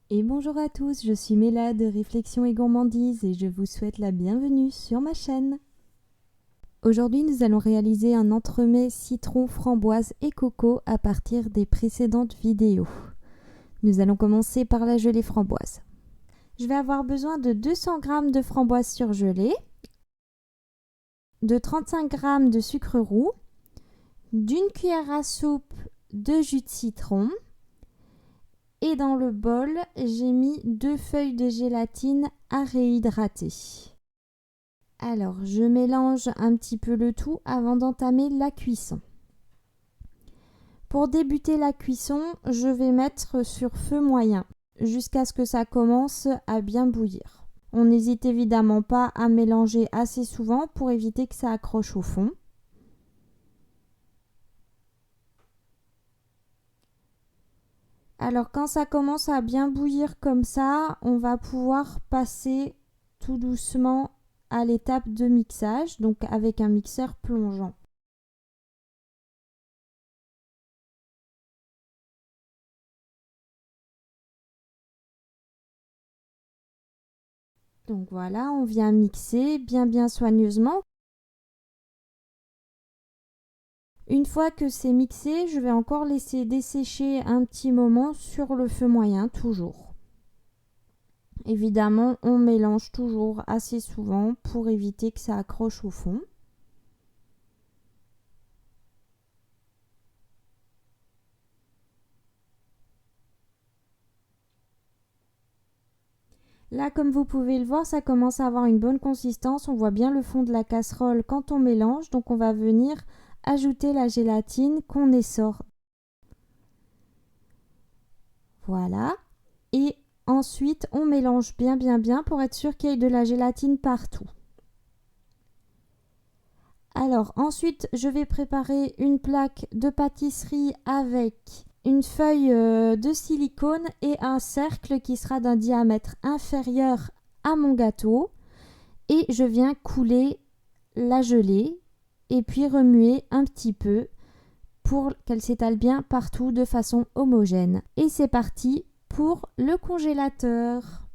Et bonjour à tous, je suis Méla de Réflexion et Gourmandise et je vous souhaite la bienvenue sur ma chaîne. Aujourd'hui, nous allons réaliser un entremets citron, framboise et coco à partir des précédentes vidéos. Nous allons commencer par la gelée framboise. Je vais avoir besoin de 200 g de framboise surgelée, de 35 g de sucre roux, d'une cuillère à soupe de jus de citron. Et dans le bol, j'ai mis 2 feuilles de gélatine à réhydrater. Alors, je mélange un petit peu le tout avant d'entamer la cuisson. Pour débuter la cuisson, je vais mettre sur feu moyen jusqu'à ce que ça commence à bien bouillir. On n'hésite évidemment pas à mélanger assez souvent pour éviter que ça accroche au fond. Alors quand ça commence à bien bouillir comme ça, on va pouvoir passer tout doucement à l'étape de mixage, donc avec un mixeur plongeant. Donc voilà, on vient mixer bien soigneusement. Une fois que c'est mixé, je vais encore laisser dessécher un petit moment sur le feu moyen, toujours. Évidemment, on mélange toujours assez souvent pour éviter que ça accroche au fond. Là, comme vous pouvez le voir, ça commence à avoir une bonne consistance. On voit bien le fond de la casserole quand on mélange. Donc, on va venir ajouter la gélatine qu'on essore. Voilà. Et ensuite, on mélange bien pour être sûr qu'il y ait de la gélatine partout. Alors, ensuite, je vais préparer une plaque de pâtisserie avec une feuille de silicone et un cercle qui sera d'un diamètre inférieur à mon gâteau. Et je viens couler la gelée et puis remuer un petit peu pour qu'elle s'étale bien partout de façon homogène. Et c'est parti pour le congélateur.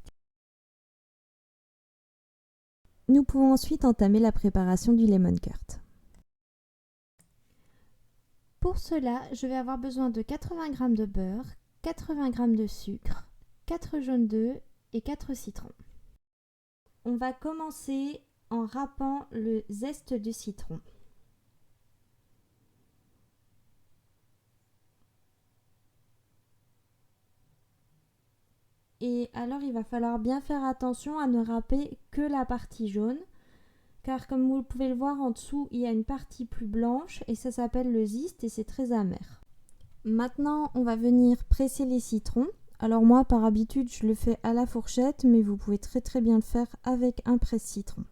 Nous pouvons ensuite entamer la préparation du lemon curd. Pour cela, je vais avoir besoin de 80 g de beurre, 80 g de sucre, 4 jaunes d'œufs et 4 citrons. On va commencer en râpant le zeste de citron. Et alors il va falloir bien faire attention à ne râper que la partie jaune, car comme vous pouvez le voir en dessous, il y a une partie plus blanche et ça s'appelle le zeste et c'est très amer. Maintenant, on va venir presser les citrons. Alors moi, par habitude, je le fais à la fourchette, mais vous pouvez très bien le faire avec un presse-citron.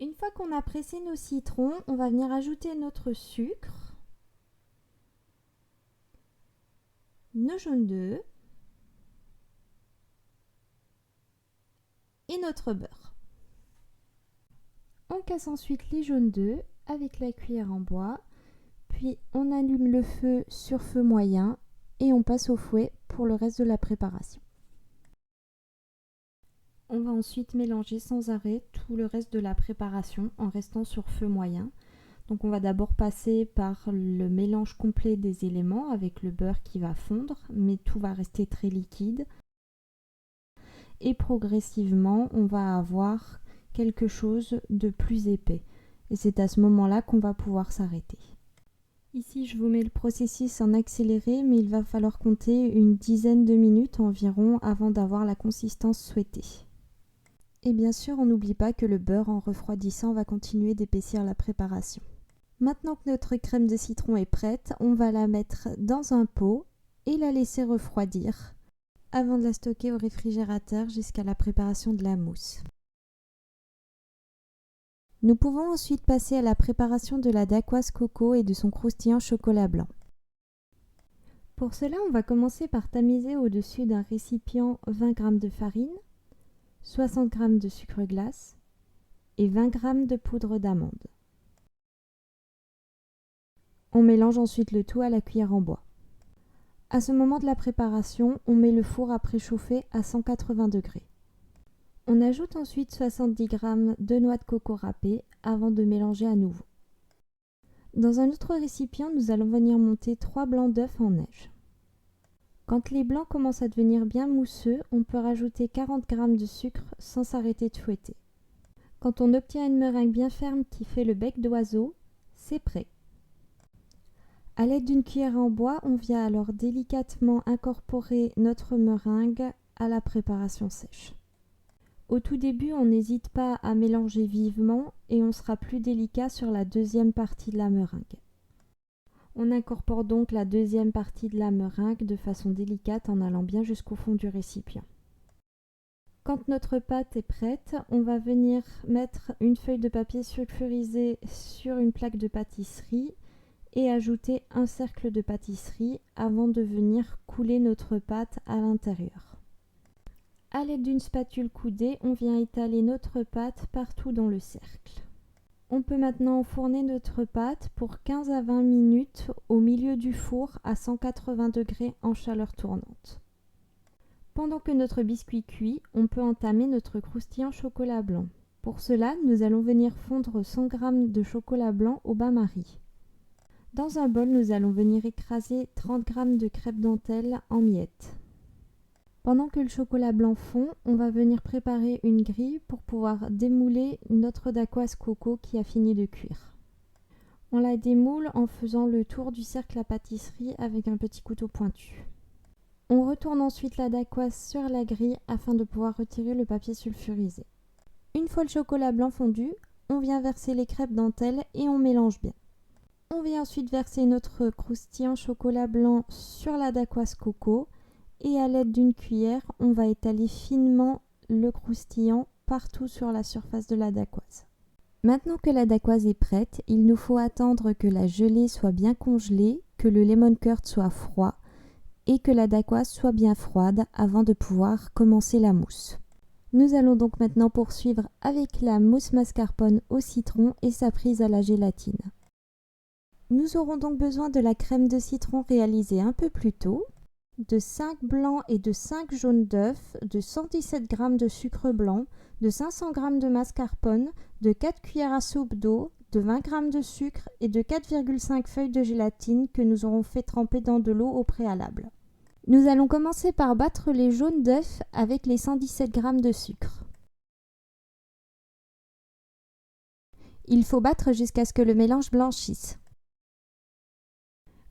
Une fois qu'on a pressé nos citrons, on va venir ajouter notre sucre, nos jaunes d'œufs et notre beurre. On casse ensuite les jaunes d'œufs avec la cuillère en bois, puis on allume le feu sur feu moyen et on passe au fouet pour le reste de la préparation. On va ensuite mélanger sans arrêt tout le reste de la préparation en restant sur feu moyen. Donc on va d'abord passer par le mélange complet des éléments avec le beurre qui va fondre, mais tout va rester très liquide. Et progressivement, on va avoir quelque chose de plus épais. Et c'est à ce moment-là qu'on va pouvoir s'arrêter. Ici, je vous mets le processus en accéléré, mais il va falloir compter une dizaine de minutes environ avant d'avoir la consistance souhaitée. Et bien sûr, on n'oublie pas que le beurre en refroidissant va continuer d'épaissir la préparation. Maintenant que notre crème de citron est prête, on va la mettre dans un pot et la laisser refroidir avant de la stocker au réfrigérateur jusqu'à la préparation de la mousse. Nous pouvons ensuite passer à la préparation de la dacquoise coco et de son croustillant chocolat blanc. Pour cela, on va commencer par tamiser au-dessus d'un récipient 20 g de farine, 60 g de sucre glace et 20 g de poudre d'amande. On mélange ensuite le tout à la cuillère en bois. À ce moment de la préparation, on met le four à préchauffer à 180 degrés. On ajoute ensuite 70 g de noix de coco râpée avant de mélanger à nouveau. Dans un autre récipient, nous allons venir monter 3 blancs d'œufs en neige. Quand les blancs commencent à devenir bien mousseux, on peut rajouter 40 g de sucre sans s'arrêter de fouetter. Quand on obtient une meringue bien ferme qui fait le bec d'oiseau, c'est prêt. À l'aide d'une cuillère en bois, on vient alors délicatement incorporer notre meringue à la préparation sèche. Au tout début, on n'hésite pas à mélanger vivement et on sera plus délicat sur la deuxième partie de la meringue. On incorpore donc la deuxième partie de la meringue de façon délicate en allant bien jusqu'au fond du récipient. Quand notre pâte est prête, on va venir mettre une feuille de papier sulfurisé sur une plaque de pâtisserie et ajouter un cercle de pâtisserie avant de venir couler notre pâte à l'intérieur. À l'aide d'une spatule coudée, on vient étaler notre pâte partout dans le cercle. On peut maintenant enfourner notre pâte pour 15 à 20 minutes au milieu du four à 180 degrés en chaleur tournante. Pendant que notre biscuit cuit, on peut entamer notre croustillant chocolat blanc. Pour cela, nous allons venir fondre 100 g de chocolat blanc au bain-marie. Dans un bol, nous allons venir écraser 30 g de crêpe dentelle en miettes. Pendant que le chocolat blanc fond, on va venir préparer une grille pour pouvoir démouler notre dacquoise coco qui a fini de cuire. On la démoule en faisant le tour du cercle à pâtisserie avec un petit couteau pointu. On retourne ensuite la dacquoise sur la grille afin de pouvoir retirer le papier sulfurisé. Une fois le chocolat blanc fondu, on vient verser les crêpes dentelles et on mélange bien. On vient ensuite verser notre croustillant chocolat blanc sur la dacquoise coco et à l'aide d'une cuillère, on va étaler finement le croustillant partout sur la surface de la dacquoise. Maintenant que la dacquoise est prête, il nous faut attendre que la gelée soit bien congelée, que le lemon curd soit froid et que la dacquoise soit bien froide avant de pouvoir commencer la mousse. Nous allons donc maintenant poursuivre avec la mousse mascarpone au citron et sa prise à la gélatine. Nous aurons donc besoin de la crème de citron réalisée un peu plus tôt, de 5 blancs et de 5 jaunes d'œufs, de 117 g de sucre blanc, de 500 g de mascarpone, de 4 cuillères à soupe d'eau, de 20 g de sucre et de 4,5 feuilles de gélatine que nous aurons fait tremper dans de l'eau au préalable. Nous allons commencer par battre les jaunes d'œufs avec les 117 g de sucre. Il faut battre jusqu'à ce que le mélange blanchisse.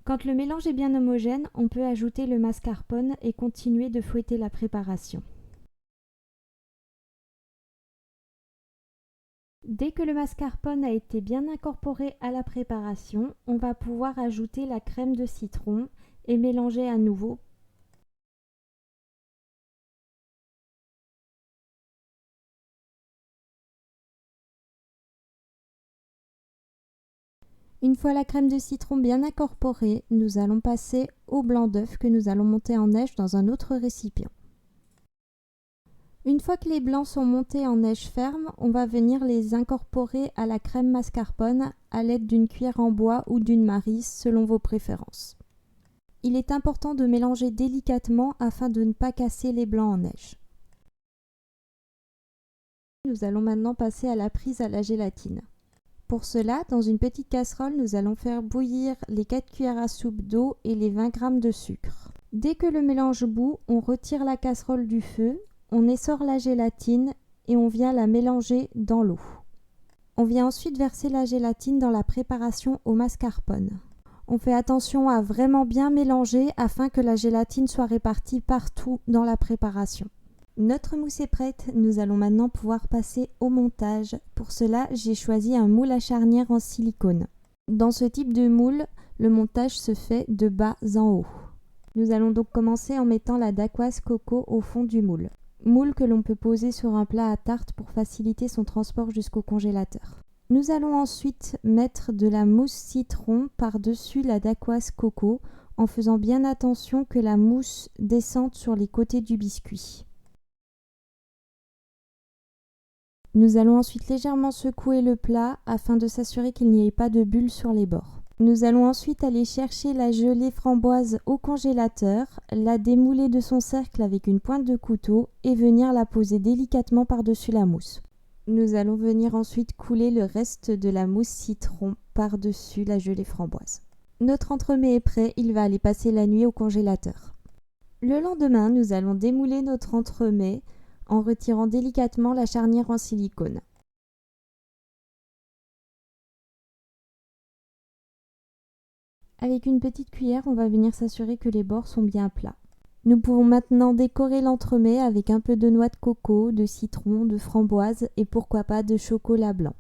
Quand le mélange est bien homogène, on peut ajouter le mascarpone et continuer de fouetter la préparation. Dès que le mascarpone a été bien incorporé à la préparation, on va pouvoir ajouter la crème de citron et mélanger à nouveau. Une fois la crème de citron bien incorporée, nous allons passer au blanc d'œuf que nous allons monter en neige dans un autre récipient. Une fois que les blancs sont montés en neige ferme, on va venir les incorporer à la crème mascarpone à l'aide d'une cuillère en bois ou d'une maryse selon vos préférences. Il est important de mélanger délicatement afin de ne pas casser les blancs en neige. Nous allons maintenant passer à la prise à la gélatine. Pour cela, dans une petite casserole, nous allons faire bouillir les 4 cuillères à soupe d'eau et les 20 g de sucre. Dès que le mélange bout, on retire la casserole du feu, on essore la gélatine et on vient la mélanger dans l'eau. On vient ensuite verser la gélatine dans la préparation au mascarpone. On fait attention à vraiment bien mélanger afin que la gélatine soit répartie partout dans la préparation. Notre mousse est prête, nous allons maintenant pouvoir passer au montage. Pour cela, j'ai choisi un moule à charnière en silicone. Dans ce type de moule, le montage se fait de bas en haut. Nous allons donc commencer en mettant la dacquoise coco au fond du moule. Moule que l'on peut poser sur un plat à tarte pour faciliter son transport jusqu'au congélateur. Nous allons ensuite mettre de la mousse citron par-dessus la dacquoise coco en faisant bien attention que la mousse descende sur les côtés du biscuit. Nous allons ensuite légèrement secouer le plat afin de s'assurer qu'il n'y ait pas de bulles sur les bords. Nous allons ensuite aller chercher la gelée framboise au congélateur, la démouler de son cercle avec une pointe de couteau et venir la poser délicatement par-dessus la mousse. Nous allons venir ensuite couler le reste de la mousse citron par-dessus la gelée framboise. Notre entremets est prêt, il va aller passer la nuit au congélateur. Le lendemain, nous allons démouler notre entremets en retirant délicatement la charnière en silicone. Avec une petite cuillère, on va venir s'assurer que les bords sont bien plats. Nous pouvons maintenant décorer l'entremets avec un peu de noix de coco, de citron, de framboise et pourquoi pas de chocolat blanc.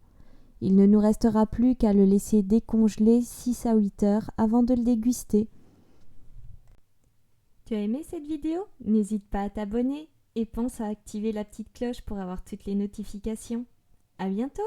Il ne nous restera plus qu'à le laisser décongeler 6 à 8 heures avant de le déguster. Tu as aimé cette vidéo? N'hésite pas à t'abonner et pense à activer la petite cloche pour avoir toutes les notifications. À bientôt!